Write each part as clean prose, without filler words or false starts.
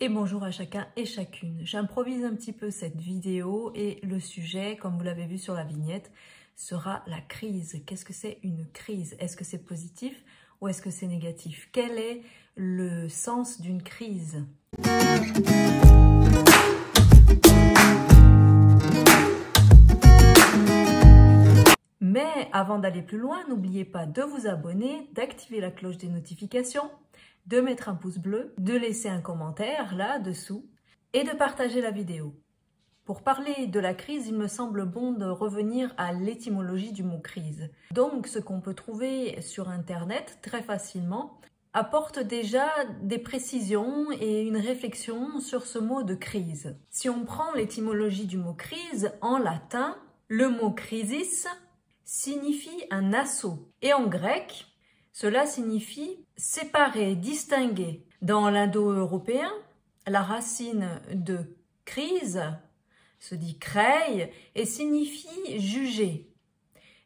Et bonjour à chacun et chacune. J'improvise un petit peu cette vidéo et le sujet, comme vous l'avez vu sur la vignette, sera la crise. Qu'est-ce que c'est une crise? Est-ce que c'est positif ou est-ce que c'est négatif? Quel est le sens d'une crise? Mais avant d'aller plus loin, n'oubliez pas de vous abonner, d'activer la cloche des notifications, de mettre un pouce bleu, de laisser un commentaire là-dessous et de partager la vidéo. Pour parler de la crise, il me semble bon de revenir à l'étymologie du mot crise. Donc, ce qu'on peut trouver sur Internet très facilement apporte déjà des précisions et une réflexion sur ce mot de crise. Si on prend l'étymologie du mot crise, en latin, le mot crisis signifie un assaut. Et en grec, cela signifie séparer, distinguer. Dans l'indo-européen, la racine de crise se dit kreï et signifie juger,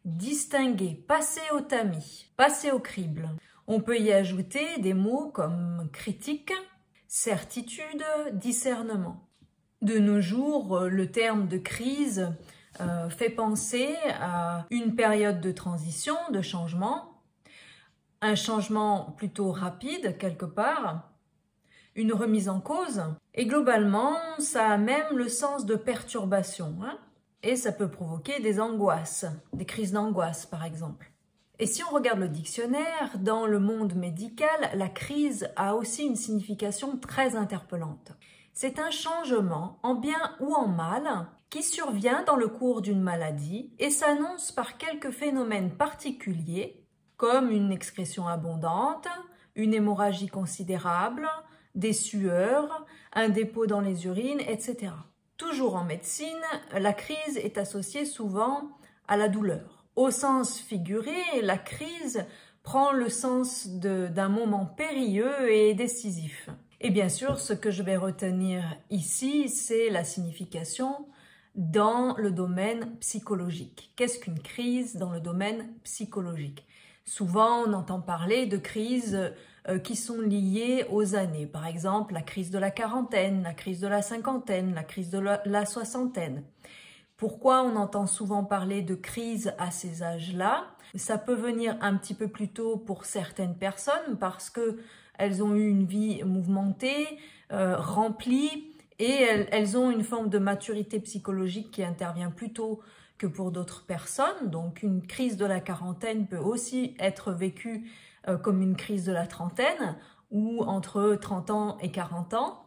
distinguer, passer au tamis, passer au crible. On peut y ajouter des mots comme critique, certitude, discernement. De nos jours, le terme de crise fait penser à une période de transition, de changement, un changement plutôt rapide quelque part, une remise en cause, et globalement, ça a même le sens de perturbation, et ça peut provoquer des angoisses, des crises d'angoisse par exemple. Et si on regarde le dictionnaire, dans le monde médical, la crise a aussi une signification très interpellante. C'est un changement, en bien ou en mal, qui survient dans le cours d'une maladie et s'annonce par quelques phénomènes particuliers, comme une excrétion abondante, une hémorragie considérable, des sueurs, un dépôt dans les urines, etc. Toujours en médecine, la crise est associée souvent à la douleur. Au sens figuré, la crise prend le sens d'un moment périlleux et décisif. Et bien sûr, ce que je vais retenir ici, c'est la signification dans le domaine psychologique. Qu'est-ce qu'une crise dans le domaine psychologique? Souvent, on entend parler de crises qui sont liées aux années. Par exemple, la crise de la quarantaine, la crise de la cinquantaine, la crise de la soixantaine. Pourquoi on entend souvent parler de crise à ces âges-là? Ça peut venir un petit peu plus tôt pour certaines personnes parce que elles ont eu une vie mouvementée, remplie, et elles ont une forme de maturité psychologique qui intervient plus tôt que pour d'autres personnes. Donc une crise de la quarantaine peut aussi être vécue comme une crise de la trentaine, ou entre 30 ans et 40 ans.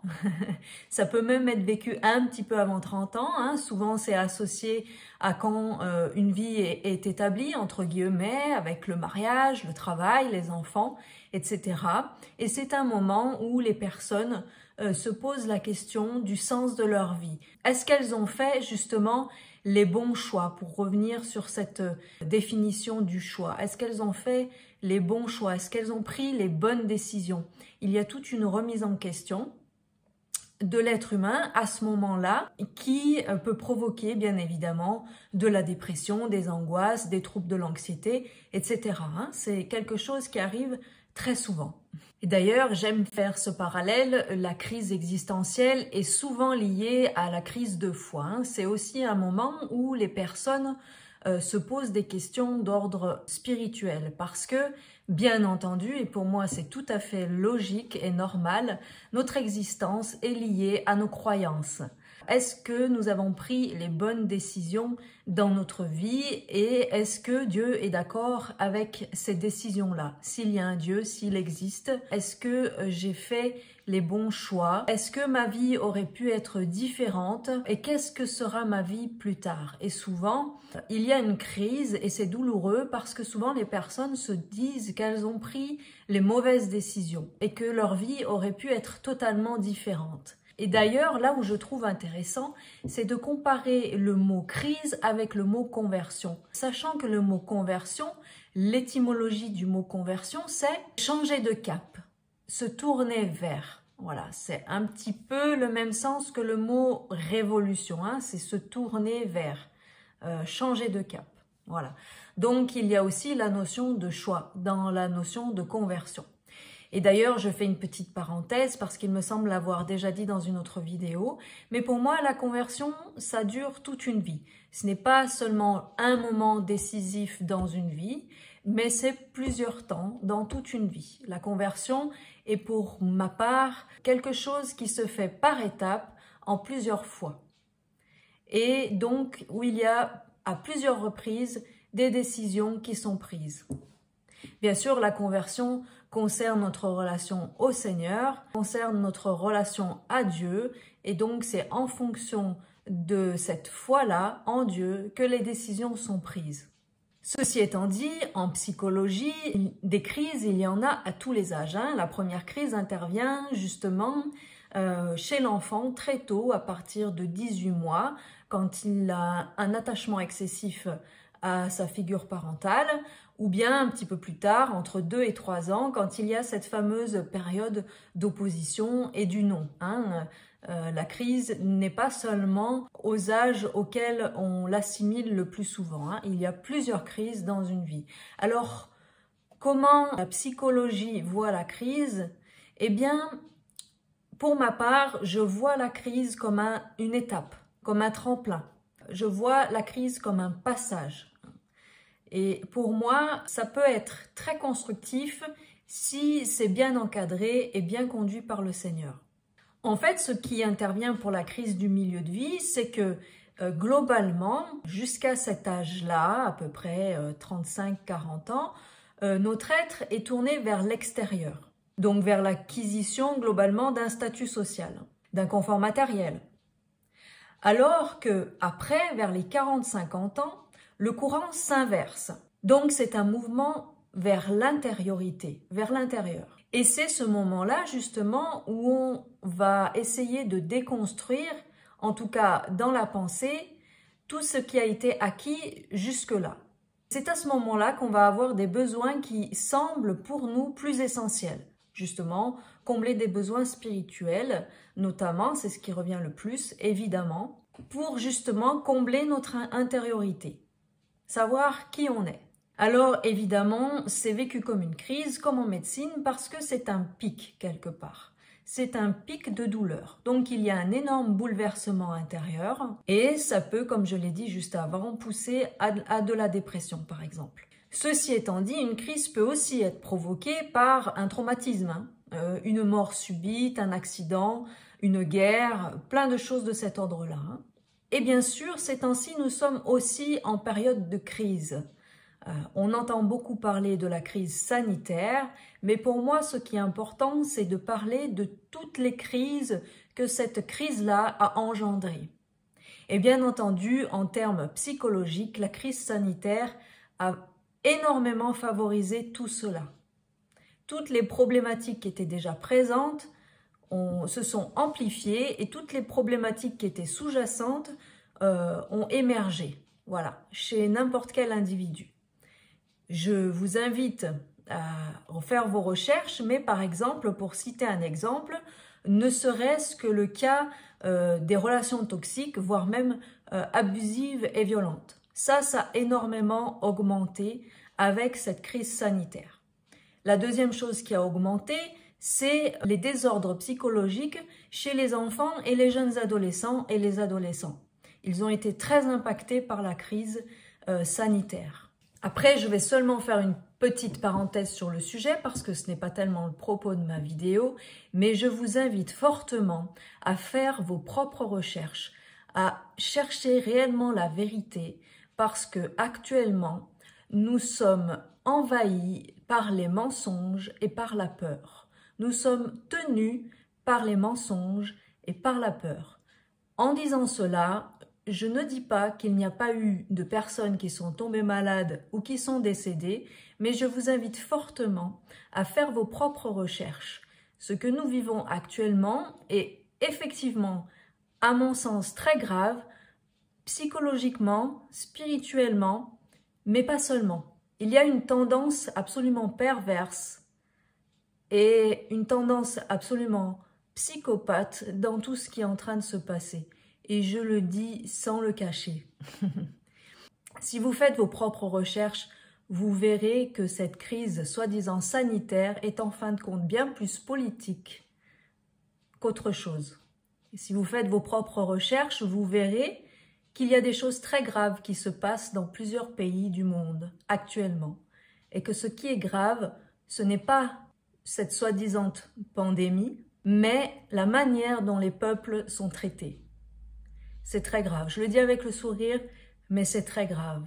Ça peut même être vécu un petit peu avant 30 ans. Souvent, c'est associé à quand une vie est établie, entre guillemets, avec le mariage, le travail, les enfants, etc. Et c'est un moment où les personnes se posent la question du sens de leur vie. Est-ce qu'elles ont fait justement les bons choix, pour revenir sur cette définition du choix? Est-ce qu'elles ont fait les bons choix? Est-ce qu'elles ont pris les bonnes décisions? Il y a toute une remise en question de l'être humain à ce moment-là qui peut provoquer bien évidemment de la dépression, des angoisses, des troubles de l'anxiété, etc. C'est quelque chose qui arrive très souvent. Et d'ailleurs, j'aime faire ce parallèle, la crise existentielle est souvent liée à la crise de foi. C'est aussi un moment où les personnes se posent des questions d'ordre spirituel parce que, bien entendu, et pour moi c'est tout à fait logique et normal, notre existence est liée à nos croyances. Est-ce que nous avons pris les bonnes décisions dans notre vie et est-ce que Dieu est d'accord avec ces décisions-là? S'il y a un Dieu, s'il existe, est-ce que j'ai fait les bons choix? Est-ce que ma vie aurait pu être différente? Et qu'est-ce que sera ma vie plus tard? Et souvent, il y a une crise et c'est douloureux parce que souvent les personnes se disent qu'elles ont pris les mauvaises décisions et que leur vie aurait pu être totalement différente. Et d'ailleurs, là où je trouve intéressant, c'est de comparer le mot crise avec le mot conversion. Sachant que le mot conversion, l'étymologie du mot conversion, c'est changer de cap, se tourner vers. Voilà, c'est un petit peu le même sens que le mot révolution, c'est se tourner vers, changer de cap. Voilà. Donc, il y a aussi la notion de choix dans la notion de conversion. Et d'ailleurs, je fais une petite parenthèse parce qu'il me semble l'avoir déjà dit dans une autre vidéo, mais pour moi, la conversion, ça dure toute une vie. Ce n'est pas seulement un moment décisif dans une vie, mais c'est plusieurs temps dans toute une vie. La conversion est pour ma part quelque chose qui se fait par étapes en plusieurs fois. Et donc, où il y a à plusieurs reprises des décisions qui sont prises. Bien sûr, la conversion concerne notre relation au Seigneur, concerne notre relation à Dieu, et donc c'est en fonction de cette foi-là en Dieu que les décisions sont prises. Ceci étant dit, en psychologie, des crises, il y en a à tous les âges. La première crise intervient justement chez l'enfant très tôt, à partir de 18 mois, quand il a un attachement excessif à sa figure parentale, ou bien un petit peu plus tard, entre 2 et 3 ans, quand il y a cette fameuse période d'opposition et du non. La crise n'est pas seulement aux âges auxquels on l'assimile le plus souvent. Il y a plusieurs crises dans une vie. Alors, comment la psychologie voit la crise? Eh bien, pour ma part, je vois la crise comme une étape, comme un tremplin. Je vois la crise comme un passage. Et pour moi, ça peut être très constructif si c'est bien encadré et bien conduit par le Seigneur. En fait, ce qui intervient pour la crise du milieu de vie, c'est que globalement, jusqu'à cet âge-là, à peu près 35-40 ans, notre être est tourné vers l'extérieur. Donc vers l'acquisition globalement d'un statut social, d'un confort matériel. Alors que après, vers les 40-50 ans, le courant s'inverse. Donc c'est un mouvement vers l'intériorité, vers l'intérieur. Et c'est ce moment-là justement où on va essayer de déconstruire, en tout cas dans la pensée, tout ce qui a été acquis jusque-là. C'est à ce moment-là qu'on va avoir des besoins qui semblent pour nous plus essentiels. Justement, combler des besoins spirituels, notamment, c'est ce qui revient le plus, évidemment, pour justement combler notre intériorité, savoir qui on est. Alors, évidemment, c'est vécu comme une crise, comme en médecine, parce que c'est un pic quelque part. C'est un pic de douleur. Donc, il y a un énorme bouleversement intérieur et ça peut, comme je l'ai dit juste avant, pousser à de la dépression, par exemple. Ceci étant dit, une crise peut aussi être provoquée par un traumatisme, une mort subite, un accident, une guerre, plein de choses de cet ordre-là. Et bien sûr, ces temps-ci, nous sommes aussi en période de crise. On entend beaucoup parler de la crise sanitaire, mais pour moi, ce qui est important, c'est de parler de toutes les crises que cette crise-là a engendrées. Et bien entendu, en termes psychologiques, la crise sanitaire a énormément favorisé tout cela. Toutes les problématiques qui étaient déjà présentes se sont amplifiées et toutes les problématiques qui étaient sous-jacentes ont émergé, voilà, chez n'importe quel individu. Je vous invite à refaire vos recherches, mais par exemple, pour citer un exemple, ne serait-ce que le cas des relations toxiques, voire même abusives et violentes. Ça a énormément augmenté avec cette crise sanitaire. La deuxième chose qui a augmenté, c'est les désordres psychologiques chez les enfants et les jeunes adolescents et les adolescents. Ils ont été très impactés par la crise sanitaire. Après, je vais seulement faire une petite parenthèse sur le sujet parce que ce n'est pas tellement le propos de ma vidéo, mais je vous invite fortement à faire vos propres recherches, à chercher réellement la vérité parce que actuellement, nous sommes envahis par les mensonges et par la peur. Nous sommes tenus par les mensonges et par la peur. En disant cela, je ne dis pas qu'il n'y a pas eu de personnes qui sont tombées malades ou qui sont décédées, mais je vous invite fortement à faire vos propres recherches. Ce que nous vivons actuellement est effectivement, à mon sens, très grave, psychologiquement, spirituellement, mais pas seulement. Il y a une tendance absolument perverse et une tendance absolument psychopathe dans tout ce qui est en train de se passer. Et je le dis sans le cacher. Si vous faites vos propres recherches, vous verrez que cette crise soi-disant sanitaire est en fin de compte bien plus politique qu'autre chose. Et si vous faites vos propres recherches, vous verrez qu'il y a des choses très graves qui se passent dans plusieurs pays du monde actuellement. Et que ce qui est grave, ce n'est pas cette soi-disant pandémie, mais la manière dont les peuples sont traités. C'est très grave. Je le dis avec le sourire, mais c'est très grave.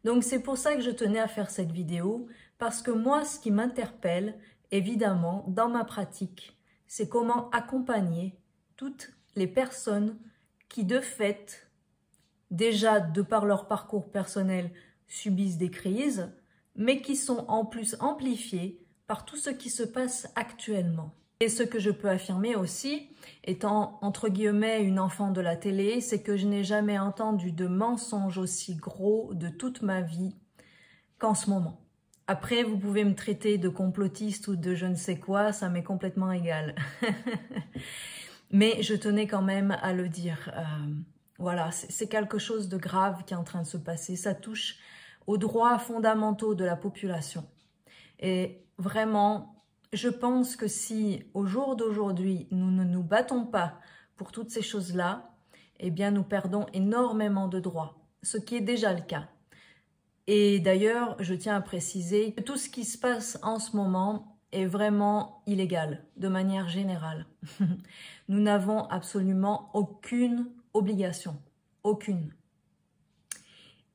Donc c'est pour ça que je tenais à faire cette vidéo, parce que moi, ce qui m'interpelle, évidemment, dans ma pratique, c'est comment accompagner toutes les personnes qui, de fait, déjà, de par leur parcours personnel, subissent des crises, mais qui sont en plus amplifiées par tout ce qui se passe actuellement. Et ce que je peux affirmer aussi, étant entre guillemets une enfant de la télé, c'est que je n'ai jamais entendu de mensonges aussi gros de toute ma vie qu'en ce moment. Après, vous pouvez me traiter de complotiste ou de je ne sais quoi, ça m'est complètement égal. Mais je tenais quand même à le dire. Voilà, c'est quelque chose de grave qui est en train de se passer. Ça touche aux droits fondamentaux de la population. Et vraiment, je pense que si, au jour d'aujourd'hui, nous ne nous battons pas pour toutes ces choses-là, eh bien, nous perdons énormément de droits, ce qui est déjà le cas. Et d'ailleurs, je tiens à préciser que tout ce qui se passe en ce moment est vraiment illégal, de manière générale. Nous n'avons absolument aucune obligation, aucune.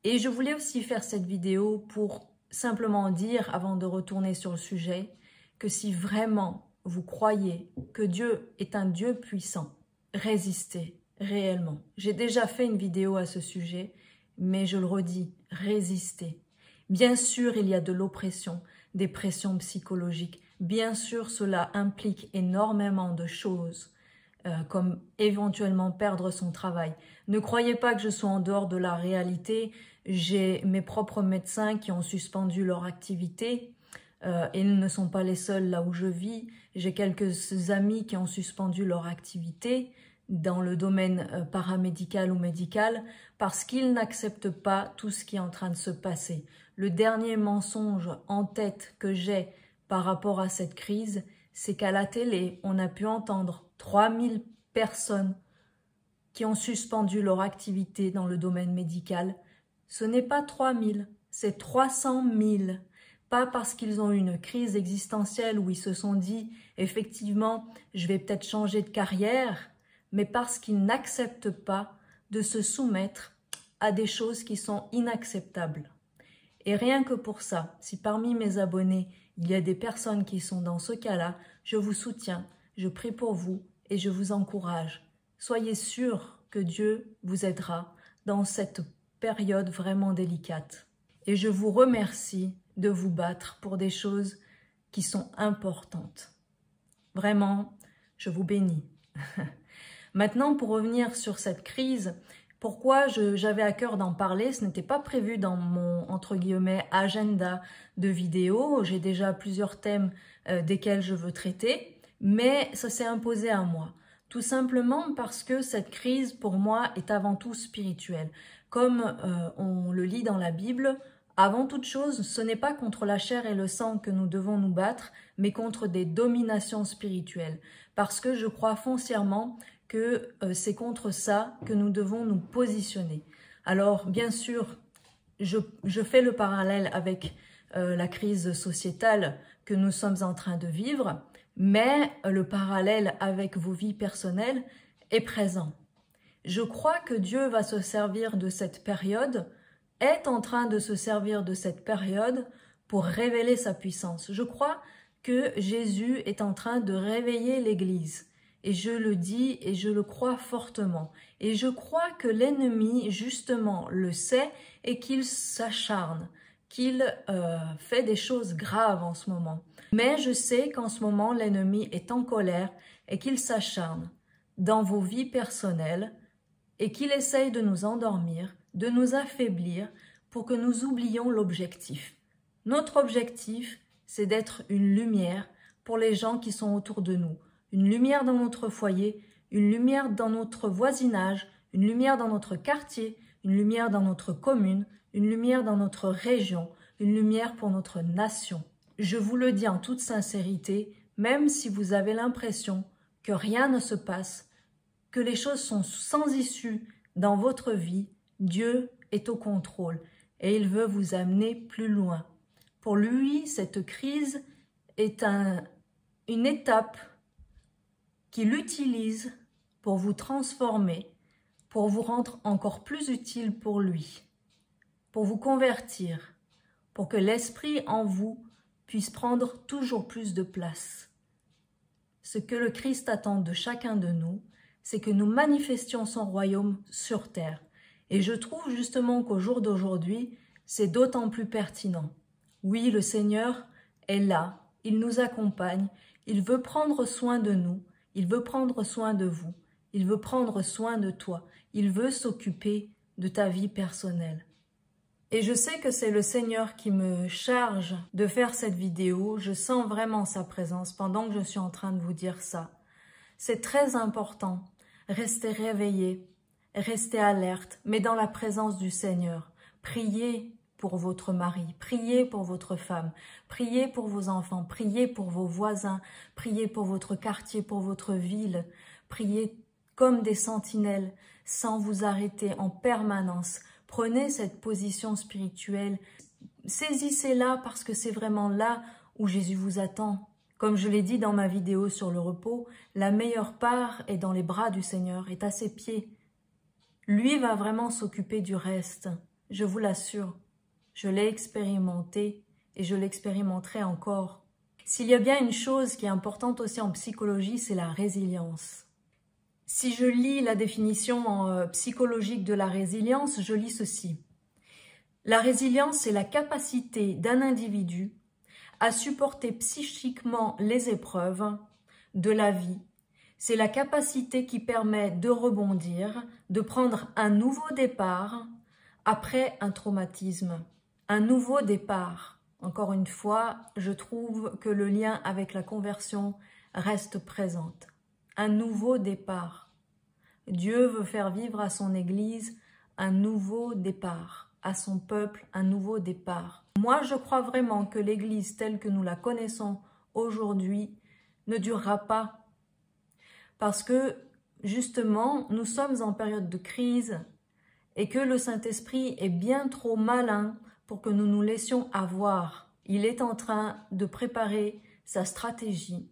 Et je voulais aussi faire cette vidéo pour simplement dire, avant de retourner sur le sujet, que si vraiment vous croyez que Dieu est un Dieu puissant, résistez réellement. J'ai déjà fait une vidéo à ce sujet, mais je le redis, résistez. Bien sûr, il y a de l'oppression, des pressions psychologiques. Bien sûr, cela implique énormément de choses, comme éventuellement perdre son travail. Ne croyez pas que je sois en dehors de la réalité. J'ai mes propres médecins qui ont suspendu leur activité. Et ils ne sont pas les seuls là où je vis. J'ai quelques amis qui ont suspendu leur activité dans le domaine paramédical ou médical parce qu'ils n'acceptent pas tout ce qui est en train de se passer. Le dernier mensonge en tête que j'ai par rapport à cette crise, c'est qu'à la télé, on a pu entendre 3000 personnes qui ont suspendu leur activité dans le domaine médical. Ce n'est pas 3000, c'est 300 000. Pas parce qu'ils ont eu une crise existentielle où ils se sont dit « effectivement, je vais peut-être changer de carrière », mais parce qu'ils n'acceptent pas de se soumettre à des choses qui sont inacceptables. Et rien que pour ça, si parmi mes abonnés, il y a des personnes qui sont dans ce cas-là, je vous soutiens, je prie pour vous et je vous encourage. Soyez sûrs que Dieu vous aidera dans cette période vraiment délicate. Et je vous remercie de vous battre pour des choses qui sont importantes. Vraiment, je vous bénis. Maintenant, pour revenir sur cette crise, pourquoi j'avais à cœur d'en parler, ce n'était pas prévu dans mon, entre guillemets, agenda de vidéos. J'ai déjà plusieurs thèmes desquels je veux traiter, mais ça s'est imposé à moi. Tout simplement parce que cette crise, pour moi, est avant tout spirituelle. Comme on le lit dans la Bible, avant toute chose, ce n'est pas contre la chair et le sang que nous devons nous battre, mais contre des dominations spirituelles. Parce que je crois foncièrement que c'est contre ça que nous devons nous positionner. Alors, bien sûr, je fais le parallèle avec la crise sociétale que nous sommes en train de vivre, mais le parallèle avec vos vies personnelles est présent. Je crois que Dieu va se servir de cette période, est en train de se servir de cette période pour révéler sa puissance. Je crois que Jésus est en train de réveiller l'Église. Et je le dis et je le crois fortement. Et je crois que l'ennemi, justement, le sait et qu'il s'acharne, qu'il fait des choses graves en ce moment. Mais je sais qu'en ce moment, l'ennemi est en colère et qu'il s'acharne dans vos vies personnelles et qu'il essaye de nous endormir, de nous affaiblir pour que nous oublions l'objectif. Notre objectif, c'est d'être une lumière pour les gens qui sont autour de nous. Une lumière dans notre foyer, une lumière dans notre voisinage, une lumière dans notre quartier, une lumière dans notre commune, une lumière dans notre région, une lumière pour notre nation. Je vous le dis en toute sincérité, même si vous avez l'impression que rien ne se passe, que les choses sont sans issue dans votre vie, Dieu est au contrôle et il veut vous amener plus loin. Pour lui, cette crise est une étape qu'il utilise pour vous transformer, pour vous rendre encore plus utile pour lui, pour vous convertir, pour que l'esprit en vous puisse prendre toujours plus de place. Ce que le Christ attend de chacun de nous, c'est que nous manifestions son royaume sur terre. Et je trouve justement qu'au jour d'aujourd'hui, c'est d'autant plus pertinent. Oui, le Seigneur est là, il nous accompagne, il veut prendre soin de nous, il veut prendre soin de vous, il veut prendre soin de toi, il veut s'occuper de ta vie personnelle. Et je sais que c'est le Seigneur qui me charge de faire cette vidéo, je sens vraiment sa présence pendant que je suis en train de vous dire ça. C'est très important, restez réveillés, restez alerte, mais dans la présence du Seigneur. Priez pour votre mari, priez pour votre femme, priez pour vos enfants, priez pour vos voisins, priez pour votre quartier, pour votre ville, priez comme des sentinelles, sans vous arrêter en permanence. Prenez cette position spirituelle, saisissez-la parce que c'est vraiment là où Jésus vous attend. Comme je l'ai dit dans ma vidéo sur le repos, la meilleure part est dans les bras du Seigneur, est à ses pieds. Lui va vraiment s'occuper du reste, je vous l'assure. Je l'ai expérimenté et je l'expérimenterai encore. S'il y a bien une chose qui est importante aussi en psychologie, c'est la résilience. Si je lis la définition psychologique de la résilience, je lis ceci. La résilience, c'est la capacité d'un individu à supporter psychiquement les épreuves de la vie. C'est la capacité qui permet de rebondir, de prendre un nouveau départ après un traumatisme. Un nouveau départ. Encore une fois, je trouve que le lien avec la conversion reste présent. Un nouveau départ. Dieu veut faire vivre à son Église un nouveau départ, à son peuple un nouveau départ. Moi, je crois vraiment que l'Église telle que nous la connaissons aujourd'hui ne durera pas. Parce que, justement, nous sommes en période de crise et que le Saint-Esprit est bien trop malin pour que nous nous laissions avoir. Il est en train de préparer sa stratégie.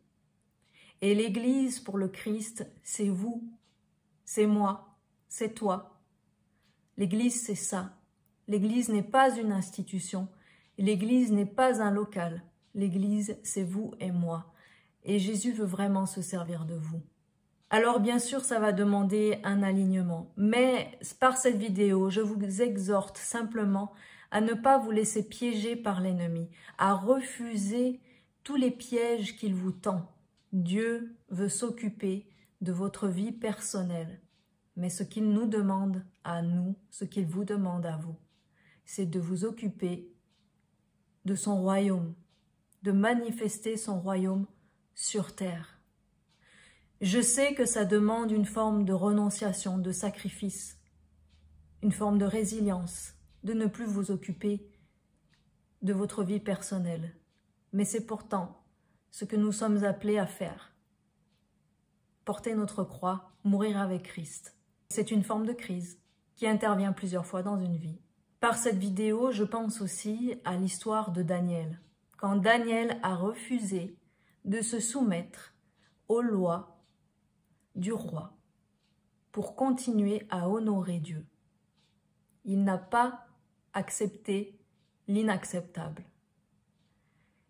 Et l'Église pour le Christ, c'est vous, c'est moi, c'est toi. L'Église, c'est ça. L'Église n'est pas une institution. L'Église n'est pas un local. L'Église, c'est vous et moi. Et Jésus veut vraiment se servir de vous. Alors bien sûr, ça va demander un alignement. Mais par cette vidéo, je vous exhorte simplement à ne pas vous laisser piéger par l'ennemi, à refuser tous les pièges qu'il vous tend. Dieu veut s'occuper de votre vie personnelle. Mais ce qu'il nous demande à nous, ce qu'il vous demande à vous, c'est de vous occuper de son royaume, de manifester son royaume sur terre. Je sais que ça demande une forme de renonciation, de sacrifice, une forme de résilience, de ne plus vous occuper de votre vie personnelle. Mais c'est pourtant ce que nous sommes appelés à faire. Porter notre croix, mourir avec Christ. C'est une forme de crise qui intervient plusieurs fois dans une vie. Par cette vidéo, je pense aussi à l'histoire de Daniel. Quand Daniel a refusé de se soumettre aux lois du roi pour continuer à honorer Dieu. Il n'a pas accepté l'inacceptable.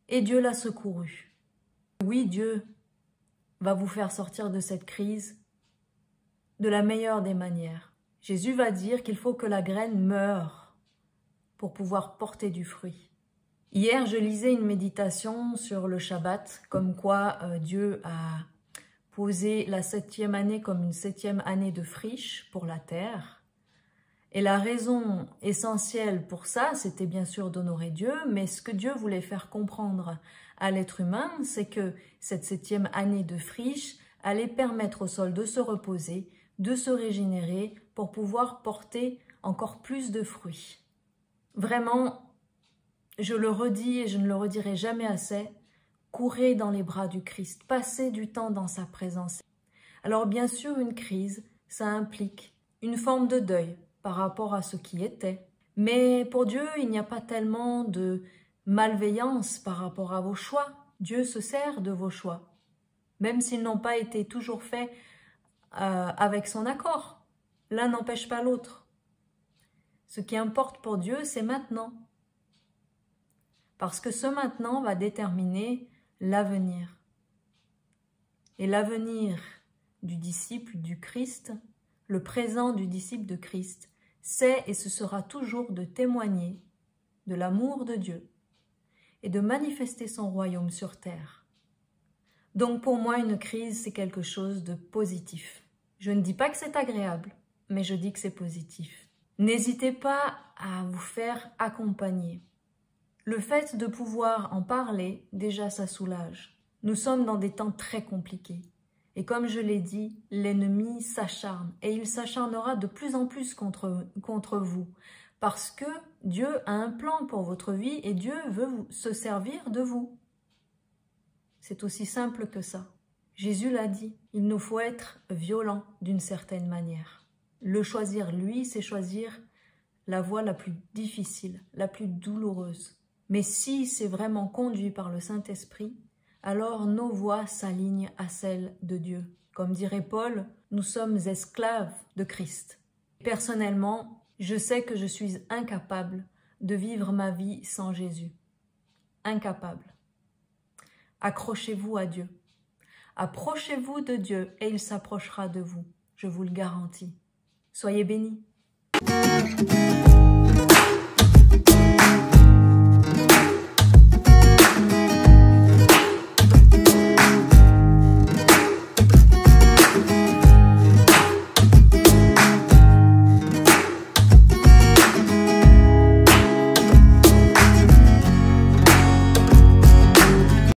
Et Dieu l'a secouru. Oui, Dieu va vous faire sortir de cette crise de la meilleure des manières. Jésus va dire qu'il faut que la graine meure pour pouvoir porter du fruit. Hier, je lisais une méditation sur le Shabbat, comme quoi Dieu a posé la 7e année comme une 7e année de friche pour la terre. Et la raison essentielle pour ça, c'était bien sûr d'honorer Dieu, mais ce que Dieu voulait faire comprendre à l'être humain, c'est que cette 7e année de friche allait permettre au sol de se reposer, de se régénérer pour pouvoir porter encore plus de fruits. Vraiment, je le redis et je ne le redirai jamais assez, courez dans les bras du Christ, passez du temps dans sa présence. Alors bien sûr, une crise, ça implique une forme de deuil par rapport à ce qui était. Mais pour Dieu, il n'y a pas tellement de malveillance par rapport à vos choix. Dieu se sert de vos choix, même s'ils n'ont pas été toujours faits avec son accord. L'un n'empêche pas l'autre. Ce qui importe pour Dieu, c'est maintenant. Parce que ce maintenant va déterminer l'avenir. Et l'avenir du disciple du Christ, le présent du disciple de Christ, c'est et ce sera toujours de témoigner de l'amour de Dieu et de manifester son royaume sur terre. Donc pour moi, une crise, c'est quelque chose de positif. Je ne dis pas que c'est agréable, mais je dis que c'est positif. N'hésitez pas à vous faire accompagner. Le fait de pouvoir en parler, déjà ça soulage. Nous sommes dans des temps très compliqués. Et comme je l'ai dit, l'ennemi s'acharne et il s'acharnera de plus en plus contre vous. Parce que Dieu a un plan pour votre vie et Dieu veut se servir de vous. C'est aussi simple que ça. Jésus l'a dit, il nous faut être violents d'une certaine manière. Le choisir, lui, c'est choisir la voie la plus difficile, la plus douloureuse. Mais si c'est vraiment conduit par le Saint-Esprit, alors nos voies s'alignent à celles de Dieu. Comme dirait Paul, nous sommes esclaves de Christ. Personnellement, je sais que je suis incapable de vivre ma vie sans Jésus. Incapable. Accrochez-vous à Dieu. Approchez-vous de Dieu et il s'approchera de vous. Je vous le garantis. Soyez bénis.